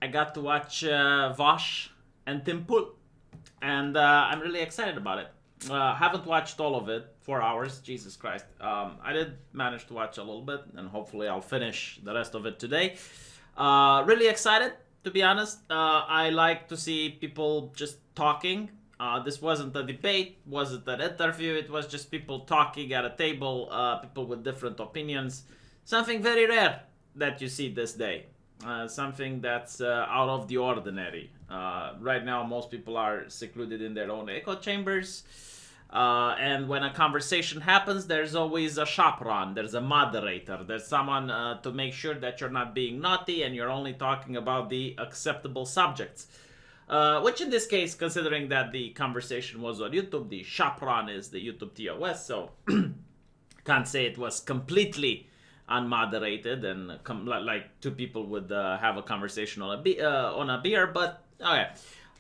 I got to watch Vaush and TimPool, and I'm really excited about it. Haven't watched all of it, 4 hours, Jesus Christ. I did manage to watch a little bit, and hopefully I'll finish the rest of it today. Really excited, to be honest. I like to see people just talking. This wasn't a debate, wasn't an interview, it was just people talking at a table, people with different opinions. Something very rare that you see this day. Something that's out of the ordinary. Right now, most people are secluded in their own echo chambers. And when a conversation happens, there's always a chaperone, there's a moderator, there's someone to make sure that you're not being naughty and you're only talking about the acceptable subjects. Which in this case, considering that the conversation was on YouTube, the chaperone is the YouTube TOS, so can't say it was completely unmoderated and like two people would have a conversation on a beer, but okay.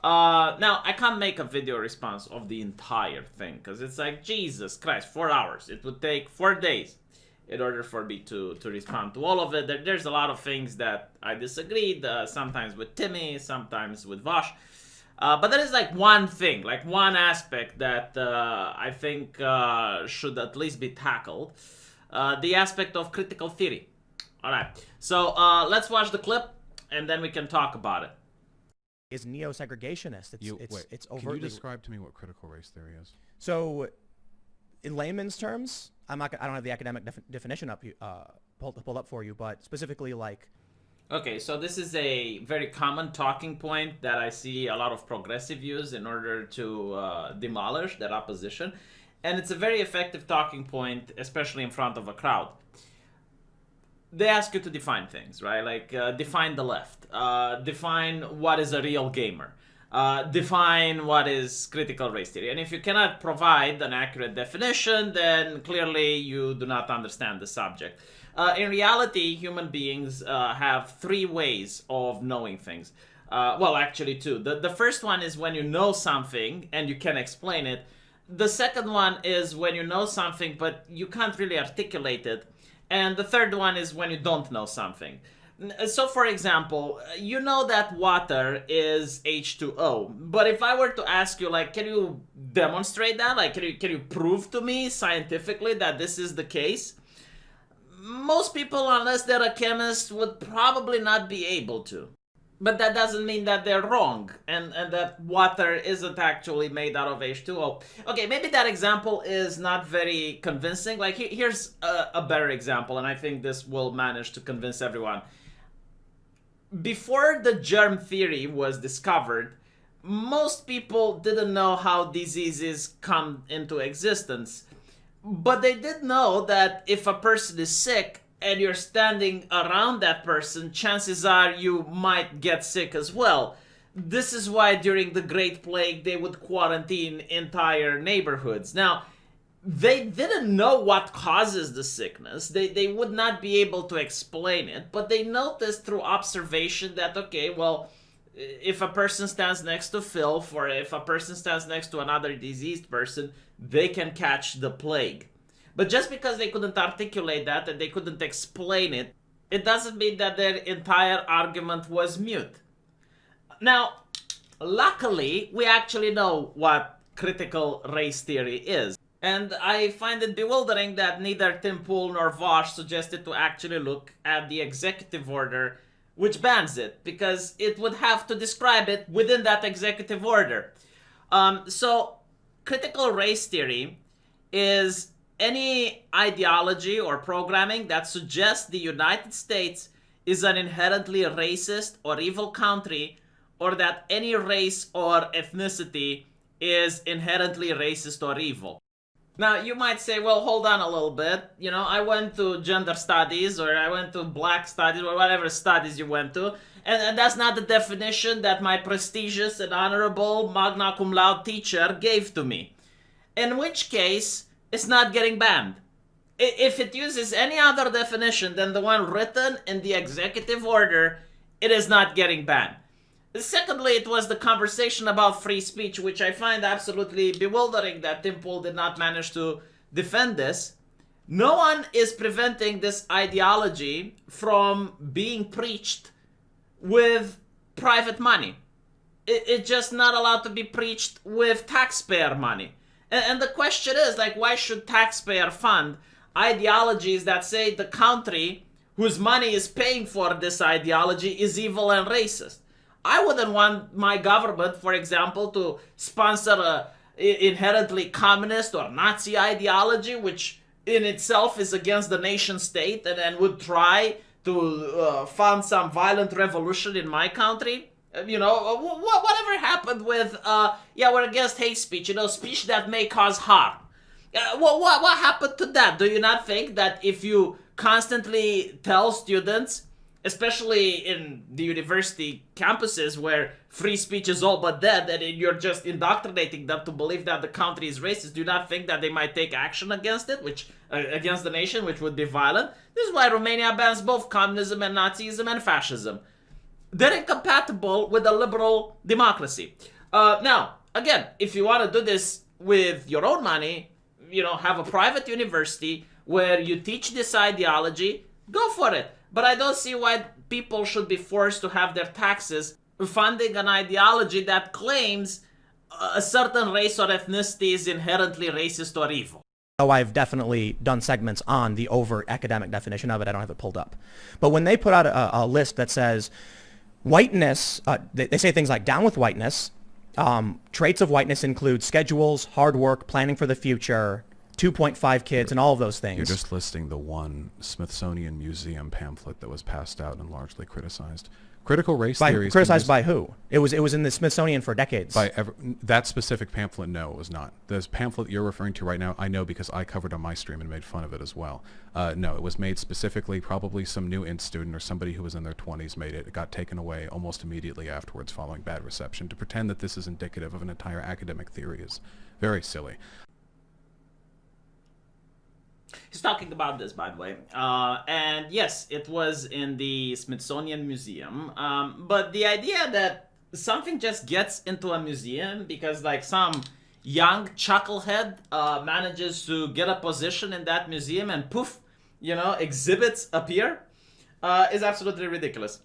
Now, I can't make a video response of the entire thing, because it's like, Jesus Christ, 4 hours. It would take 4 days in order for me to respond to all of it. There's a lot of things that I disagreed, sometimes with Timmy, sometimes with Vaush. But there is like one thing, like one aspect that I think should at least be tackled. The aspect of critical theory. Alright, so let's watch the clip, and then we can talk about it. Is neo-segregationist. It's overtly. Can you describe to me what critical race theory is? So, in layman's terms, I don't have the academic definition up pulled up for you, but specifically like. Okay, so this is a very common talking point that I see a lot of progressive use in order to demolish that opposition, and it's a very effective talking point, especially in front of a crowd. They ask you to define things, right? Like, define the left. Define what is a real gamer. Define what is critical race theory. And if you cannot provide an accurate definition, then clearly you do not understand the subject. In reality, human beings have 3 ways of knowing things. Well, actually 2. The first one is when you know something and you can explain it. The second one is when you know something but you can't really articulate it. And the third one is when you don't know something. So, for example, you know that water is H2O. But if I were to ask you, like, can you demonstrate that? Like, can you prove to me scientifically that this is the case? Most people, unless they're a chemist, would probably not be able to. But that doesn't mean that they're wrong, and that water isn't actually made out of H2O. Okay, maybe that example is not very convincing. Like, here's a better example, and I think this will manage to convince everyone. Before the germ theory was discovered, most people didn't know how diseases come into existence. But they did know that if a person is sick, and you're standing around that person, chances are you might get sick as well. This is why during the Great Plague they would quarantine entire neighborhoods. Now, they didn't know what causes the sickness. They would not be able to explain it, but they noticed through observation that, okay, well, if a person stands next to filth, or if a person stands next to another diseased person, they can catch the plague. But just because they couldn't articulate that and they couldn't explain it, it doesn't mean that their entire argument was mute. Now, luckily, we actually know what critical race theory is. And I find it bewildering that neither TimPool nor Vaush suggested to actually look at the executive order which bans it, because it would have to describe it within that executive order. So, critical race theory is any ideology or programming that suggests the United States is an inherently racist or evil country, or that any race or ethnicity is inherently racist or evil. Now, you might say, well, hold on a little bit. You know, I went to gender studies, or I went to black studies, or whatever studies you went to, and that's not the definition that my prestigious and honorable magna cum laude teacher gave to me. In which case, it's not getting banned. If it uses any other definition than the one written in the executive order, it is not getting banned. Secondly, it was the conversation about free speech, which I find absolutely bewildering that TimPool did not manage to defend this. No one is preventing this ideology from being preached with private money. It's just not allowed to be preached with taxpayer money. And the question is, like, why should taxpayer fund ideologies that say the country whose money is paying for this ideology is evil and racist? I wouldn't want my government, for example, to sponsor a inherently communist or Nazi ideology, which in itself is against the nation state and would try to fund some violent revolution in my country. Whatever happened with, we're against hate speech, speech that may cause harm. What happened to that? Do you not think that if you constantly tell students, especially in the university campuses where free speech is all but dead, and you're just indoctrinating them to believe that the country is racist, do you not think that they might take action against it, which against the nation, which would be violent? This is why Romania bans both communism and Nazism and fascism. They're incompatible with a liberal democracy. Now, again, if you want to do this with your own money, have a private university where you teach this ideology, go for it. But I don't see why people should be forced to have their taxes funding an ideology that claims a certain race or ethnicity is inherently racist or evil. Oh, I've definitely done segments on the overt academic definition of it. I don't have it pulled up. But when they put out a list that says whiteness, they say things like down with whiteness, traits of whiteness include schedules, hard work, planning for the future, 2.5 kids, and all of those things. You're just listing the one Smithsonian Museum pamphlet that was passed out and largely criticized. Critical race theories. Criticized by who? It was in the Smithsonian for decades. That specific pamphlet, no, it was not. This pamphlet you're referring to right now, I know because I covered on my stream and made fun of it as well. No, it was made specifically, probably some new int student or somebody who was in their 20s made it. It got taken away almost immediately afterwards following bad reception. To pretend that this is indicative of an entire academic theory is very silly. He's talking about this, by the way. And yes, it was in the Smithsonian Museum. But the idea that something just gets into a museum because like some young chucklehead manages to get a position in that museum and poof, exhibits appear is absolutely ridiculous.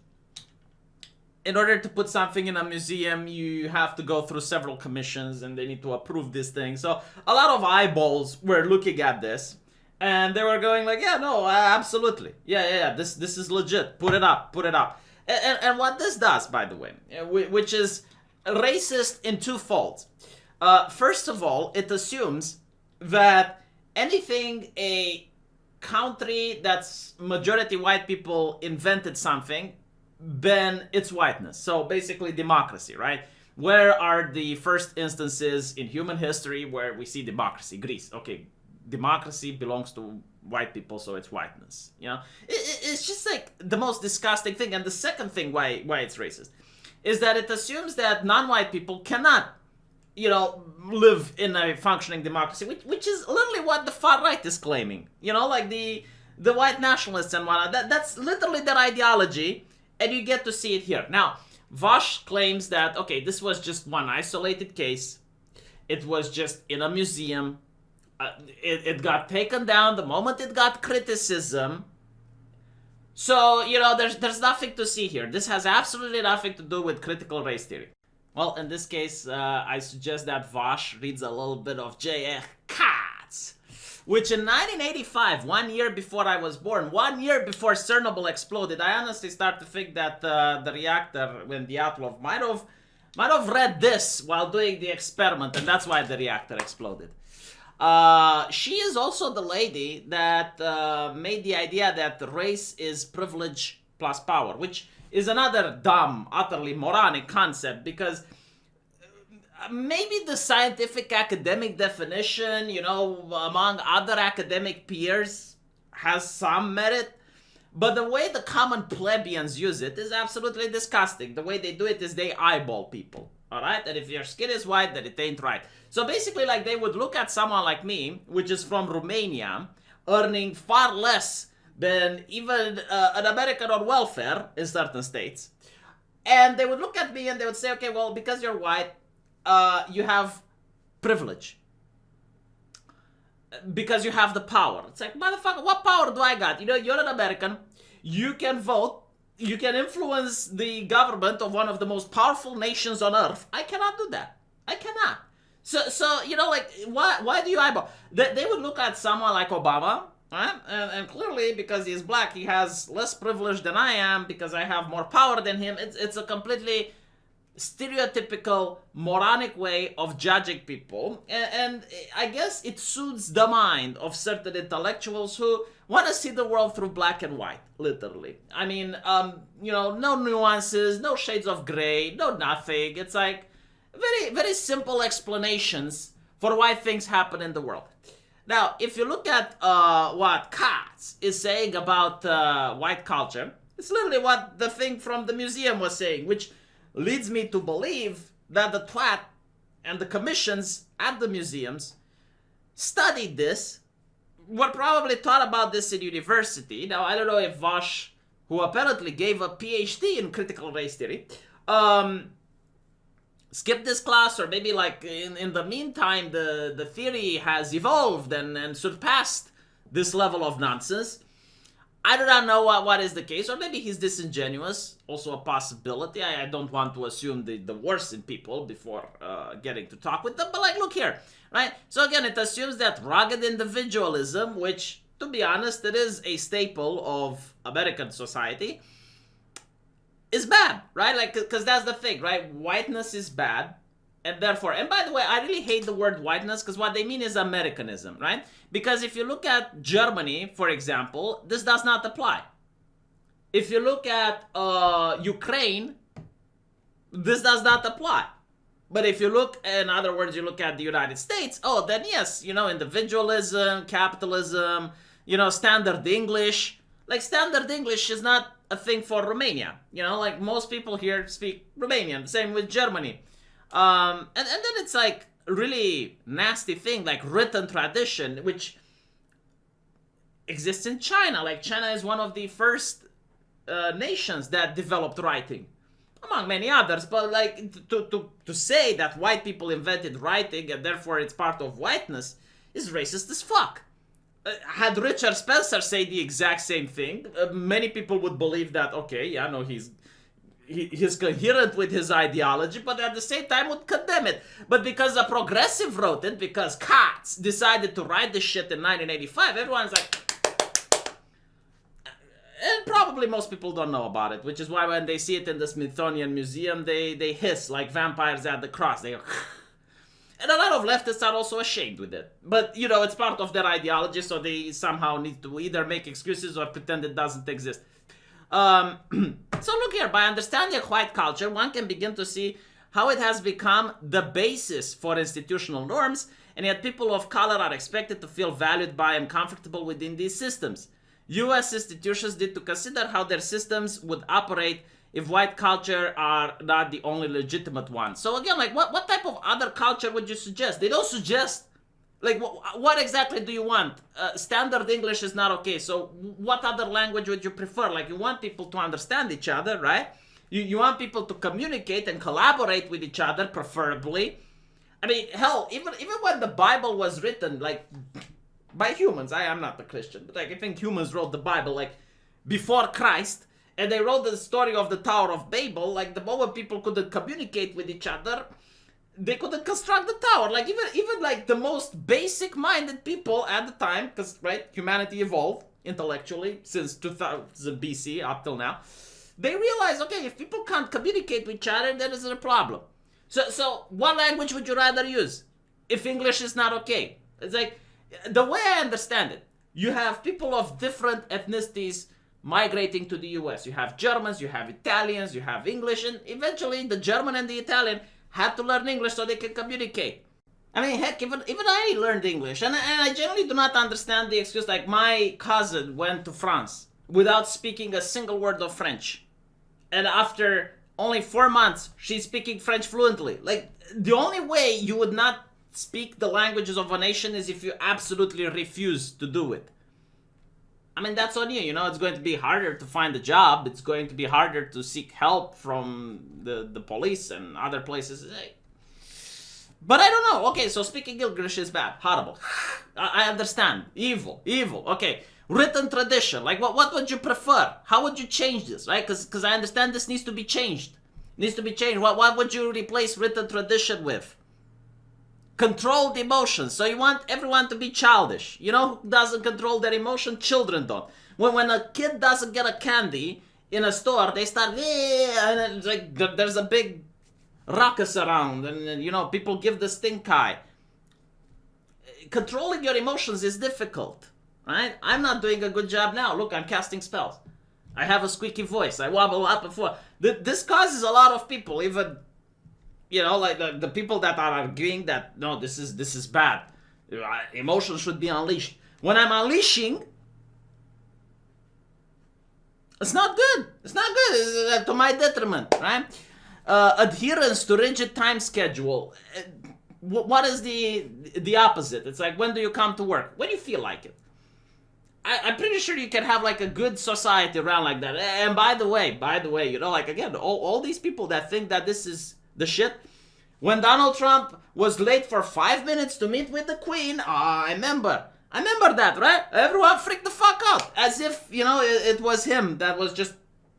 In order to put something in a museum, you have to go through several commissions and they need to approve this thing. So a lot of eyeballs were looking at this. And they were going like, yeah, no, absolutely. Yeah, this is legit. Put it up. And what this does, by the way, which is racist in two folds. First of all, it assumes that anything a country that's majority white people invented something, then it's whiteness. So basically democracy, right? Where are the first instances in human history where we see democracy? Greece. Okay. Democracy belongs to white people, so it's whiteness. It's just like the most disgusting thing. And the second thing why it's racist is that it assumes that non-white people cannot, live in a functioning democracy, which is literally what the far right is claiming. Like the white nationalists and whatnot. That's literally their ideology, and you get to see it here. Now, Vaush claims that this was just one isolated case. It was just in a museum. It got taken down the moment it got criticism. So, there's nothing to see here. This has absolutely nothing to do with critical race theory. Well, in this case, I suggest that Vaush reads a little bit of J.F. Katz, which in 1985, 1 year before I was born, 1 year before Chernobyl exploded, I honestly start to think that the reactor, when the Dyatlov might have read this while doing the experiment, and that's why the reactor exploded. She is also the lady that made the idea that race is privilege plus power, which is another dumb, utterly moronic concept because maybe the scientific academic definition, among other academic peers has some merit, but the way the common plebeians use it is absolutely disgusting. The way they do it is they eyeball people. All right, and if your skin is white, then it ain't right. So basically, like they would look at someone like me, which is from Romania, earning far less than even an American on welfare in certain states, and they would look at me and they would say, okay, well, because you're white, you have privilege. Because you have the power. It's like, motherfucker, what power do I got? You're an American. You can vote you can influence the government of one of the most powerful nations on earth. I cannot do that. I cannot. So you know, like, why do you eyeball? They would look at someone like Obama, right? And clearly, because he's black, he has less privilege than I am because I have more power than him. It's a completely stereotypical, moronic way of judging people. And I guess it suits the mind of certain intellectuals who want to see the world through black and white, literally. I mean, you know, no nuances, no shades of gray, no nothing. It's like very, very simple explanations for why things happen in the world. Now, if you look at what Katz is saying about white culture, it's literally what the thing from the museum was saying, which leads me to believe that the twat and the commissions at the museums studied this, were probably taught about this in university. Now, I don't know if Vaush, who apparently gave a PhD in critical race theory, skipped this class, or maybe like in the meantime the theory has evolved and surpassed this level of nonsense. I do not know what is the case, or maybe he's disingenuous, also a possibility. I don't want to assume the worst in people before getting to talk with them, but like, look here, right? So again, it assumes that rugged individualism, which, to be honest, it is a staple of American society, is bad, right? Like, because that's the thing, right? Whiteness is bad, and therefore, and by the way, I really hate the word whiteness, because what they mean is Americanism, right? Because if you look at Germany, for example, this does not apply. If you look at Ukraine, this does not apply. But if you look, in other words, you look at the United States, oh, then yes, you know, individualism, capitalism, you know, standard English. Like, standard English is not a thing for Romania. You know, like, most people here speak Romanian. Same with Germany. And then it's like really nasty thing, like written tradition, which exists in China. Like, China is one of the first nations that developed writing, among many others. But like, to say that white people invented writing and therefore it's part of whiteness is racist as fuck. Had Richard Spencer say the exact same thing, many people would believe that, okay, yeah, no, he's coherent with his ideology, but at the same time would condemn it. But because a progressive wrote it, because Katz decided to write this shit in 1985, everyone's like... And probably most people don't know about it, which is why when they see it in the Smithsonian Museum, they hiss like vampires at the cross. They go... And a lot of leftists are also ashamed with it. But, you know, it's part of their ideology, so they somehow need to either make excuses or pretend it doesn't exist. So look here, by understanding white culture, one can begin to see how it has become the basis for institutional norms, and yet people of color are expected to feel valued by and comfortable within these systems. US institutions need to consider how their systems would operate if white culture are not the only legitimate one. So again, like, what type of other culture would you suggest? They don't suggest, like, what exactly do you want? Standard English is not okay, so what other language would you prefer? Like, you want people to understand each other, right? You want people to communicate and collaborate with each other, preferably. I mean, hell, even when the Bible was written, like, by humans, I am not a Christian, but like, I think humans wrote the Bible, like, before Christ, and they wrote the story of the Tower of Babel. Like, the moment people couldn't communicate with each other, they couldn't construct the tower. Like, even like the most basic minded people at the time, because, right, humanity evolved intellectually since 2000 BC up till now, they realized, okay, if people can't communicate with each other, then there's a problem. So what language would you rather use if English is not okay? It's like, the way I understand it, you have people of different ethnicities migrating to the US. You have Germans, you have Italians, you have English, and eventually the German and the Italian had to learn English so they can communicate. I mean, heck, even I learned English, and I generally do not understand the excuse, like, my cousin went to France without speaking a single word of French, and after only 4 months, she's speaking French fluently. Like, the only way you would not speak the languages of a nation is if you absolutely refuse to do it. I mean, that's on you, you know, it's going to be harder to find a job, it's going to be harder to seek help from the police and other places. But I don't know. Okay, so speaking English is bad, horrible. I understand. Evil. Okay. Written tradition. Like, what would you prefer? How would you change this, right? Because I understand this needs to be changed. Needs to be changed. What would you replace written tradition with? Controlled emotions. So you want everyone to be childish. You know who doesn't control their emotion? Children don't. When a kid doesn't get a candy in a store, they start, and it's like there's a big ruckus around, and you know, people give the stink eye. Controlling your emotions is difficult, right? I'm not doing a good job now. Look, I'm casting spells. I have a squeaky voice. I wobble up and forth. This causes a lot of people, even, you know, like the people that are arguing that, no, this is bad. Emotions should be unleashed. When I'm unleashing, it's not good. It's not good. It's to my detriment, right? Adherence to rigid time schedule. What is the opposite? It's like, when do you come to work? When you feel like it. I'm pretty sure you can have like a good society around like that. And by the way, you know, like again, all these people that think that this is the shit. When Donald Trump was late for 5 minutes to meet with the Queen, I remember that, right? Everyone freaked the fuck out. As if, you know, it was him that was just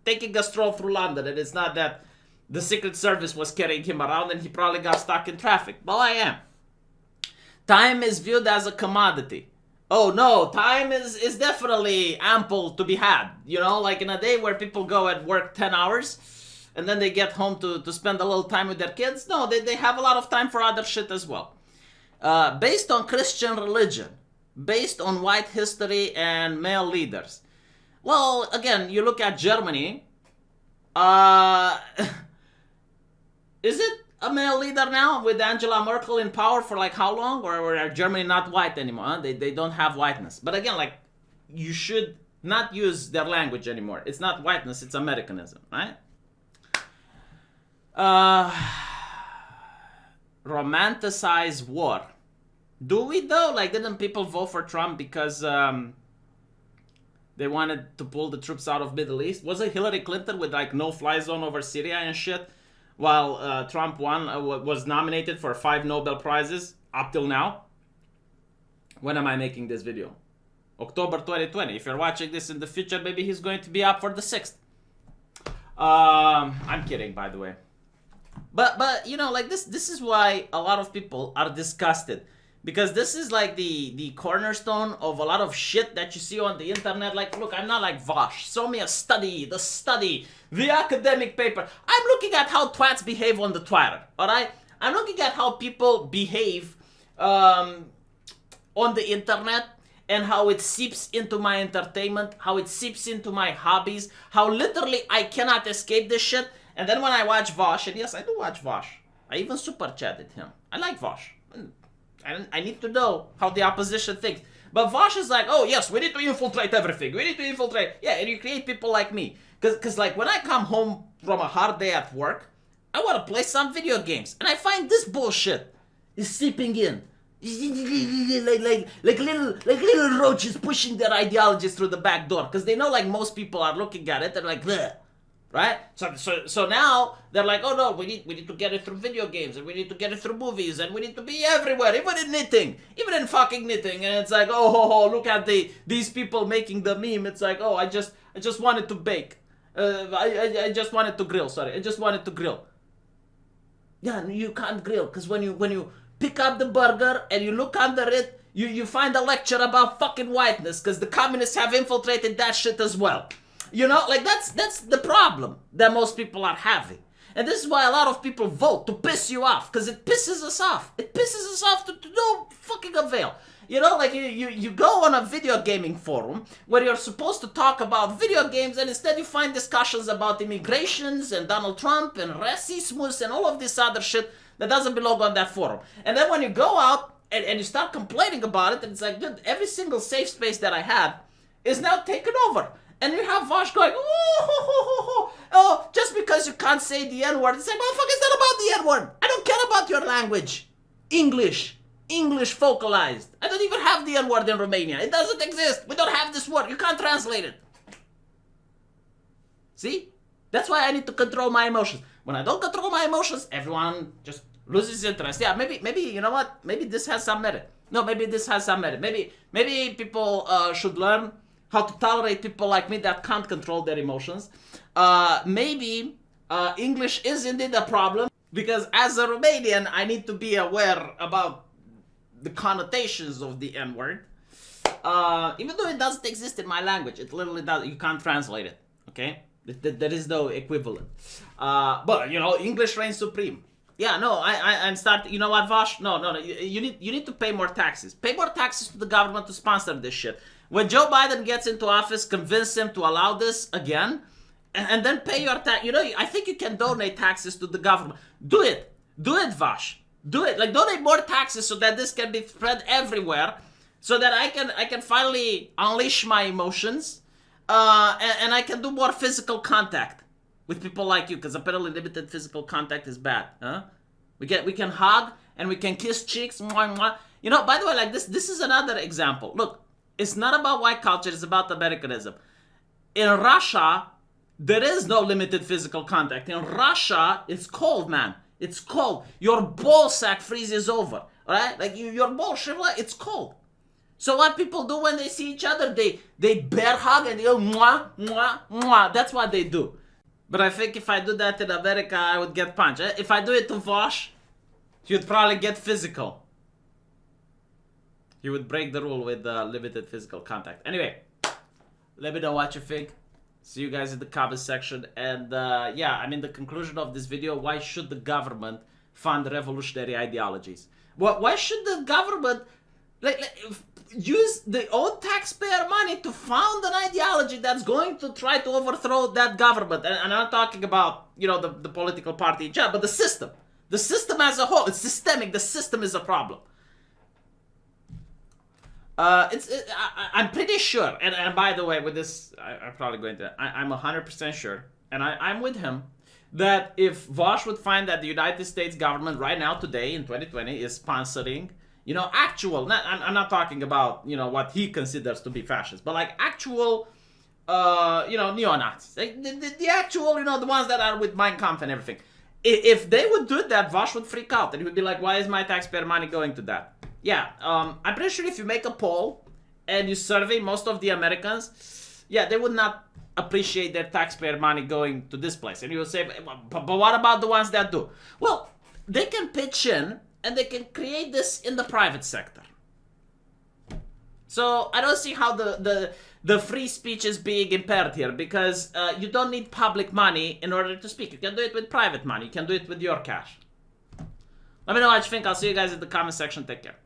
taking a stroll through London. And it's not that the Secret Service was carrying him around and he probably got stuck in traffic. Well, I am. Time is viewed as a commodity. Oh no, time is definitely ample to be had. You know, like in a day where people go and work 10 hours and then they get home to spend a little time with their kids. No, they have a lot of time for other shit as well. Based on Christian religion, based on white history and male leaders. Well, again, you look at Germany. Is it a male leader now with Angela Merkel in power for like how long? Or are Germany not white anymore? Huh? They don't have whiteness. But again, like, you should not use their language anymore. It's not whiteness, it's Americanism, right? Romanticize war. Do we though? Like, didn't people vote for Trump because they wanted to pull the troops out of Middle East? Was it Hillary Clinton with like no-fly zone over Syria and shit? While Trump was nominated for 5 Nobel Prizes up till now. When am I making this video? October 2020. If you're watching this in the future, maybe he's going to be up for the 6th. I'm kidding, by the way. But you know, like this is why a lot of people are disgusted. Because this is like the cornerstone of a lot of shit that you see on the internet. Like, look, I'm not like Vaush. Show me a study, the academic paper. I'm looking at how twats behave on the Twitter, alright? I'm looking at how people behave on the internet and how it seeps into my entertainment, how it seeps into my hobbies, how literally I cannot escape this shit. And then when I watch Vaush, and yes, I do watch Vaush. I even super chatted him. I like Vaush. I need to know how the opposition thinks. But Vaush is like, oh yes, we need to infiltrate everything. We need to infiltrate. Yeah, and you create people like me. Because like when I come home from a hard day at work, I want to play some video games. And I find this bullshit is seeping in. Like little roaches pushing their ideologies through the back door. Because they know like most people are looking at it. They're like, bleh. Right? So now they're like, oh no, we need to get it through video games, and we need to get it through movies, and we need to be everywhere, even in knitting, even in fucking knitting. And it's like, oh, look at these people making the meme. It's like, oh, I just wanted to bake. I just wanted to grill. Sorry, I just wanted to grill. Yeah, you can't grill because when you pick up the burger and you look under it, you find a lecture about fucking whiteness because the communists have infiltrated that shit as well. You know, like that's the problem that most people are having. And this is why a lot of people vote to piss you off, because it pisses us off. It pisses us off to no fucking avail. You know, like you go on a video gaming forum where you're supposed to talk about video games, and instead you find discussions about immigrations and Donald Trump and racism and all of this other shit that doesn't belong on that forum. And then when you go out and you start complaining about it, and it's like, dude, every single safe space that I had is now taken over. And you have Vaush going, oh, just because you can't say the N-word. It's like, motherfucker, it's not about the N-word. I don't care about your language. English focalized. I don't even have the N-word in Romania. It doesn't exist. We don't have this word. You can't translate it. See? That's why I need to control my emotions. When I don't control my emotions, everyone just loses interest. Yeah, maybe you know what? Maybe this has some merit. No, maybe this has some merit. Maybe people should learn how to tolerate people like me that can't control their emotions. Maybe English is indeed a problem, because as a Romanian, I need to be aware about the connotations of the N-word. Even though it doesn't exist in my language, it literally does. You can't translate it, okay? There is no equivalent. But, you know, English reigns supreme. Yeah, no, I'm starting. You know what, Vaush? No. You need to pay more taxes. Pay more taxes to the government to sponsor this shit. When Joe Biden gets into office, convince him to allow this again, and then pay your tax. You know, I think you can donate taxes to the government. Do it, Vaush. Do it. Like, donate more taxes so that this can be spread everywhere, so that I can finally unleash my emotions, and I can do more physical contact with people like you, because apparently limited physical contact is bad, huh? We can hug and we can kiss cheeks, mwah, mwah. You know, by the way, like this is another example. Look, it's not about white culture, it's about Americanism. In Russia, there is no limited physical contact. In Russia, it's cold, man. It's cold. Your ball sack freezes over, right? Like your ball shrivel, it's cold. So what people do when they see each other, they bear hug and they go mwah, mwah, mwah. That's what they do. But I think if I do that in America, I would get punched. If I do it to Vaush, he would probably get physical. He would break the rule with limited physical contact. Anyway, let me know what you think. See you guys in the comment section. And yeah, I mean, the conclusion of this video, why should the government fund revolutionary ideologies? Why should the government use the own taxpayer money to fund an ideology that's going to try to overthrow that government? And I'm not talking about, you know, the political party in charge, but the system. The system as a whole. It's systemic. The system is a problem. I'm pretty sure, and by the way, with this, I'm probably going to, I'm 100% sure, and I'm with him, that if Vaush would find that the United States government right now, today, in 2020, is sponsoring, you know, actual, I'm not talking about, you know, what he considers to be fascist, but like actual, you know, neo-Nazis, like the actual, you know, the ones that are with Mein Kampf and everything. If they would do that, Vaush would freak out, and he would be like, why is my taxpayer money going to that? Yeah, I'm pretty sure if you make a poll and you survey most of the Americans, yeah, they would not appreciate their taxpayer money going to this place. And you will say, but what about the ones that do? Well, they can pitch in and they can create this in the private sector. So I don't see how the free speech is being impaired here, because you don't need public money in order to speak. You can do it with private money. You can do it with your cash. Let me know what you think. I'll see you guys in the comment section. Take care.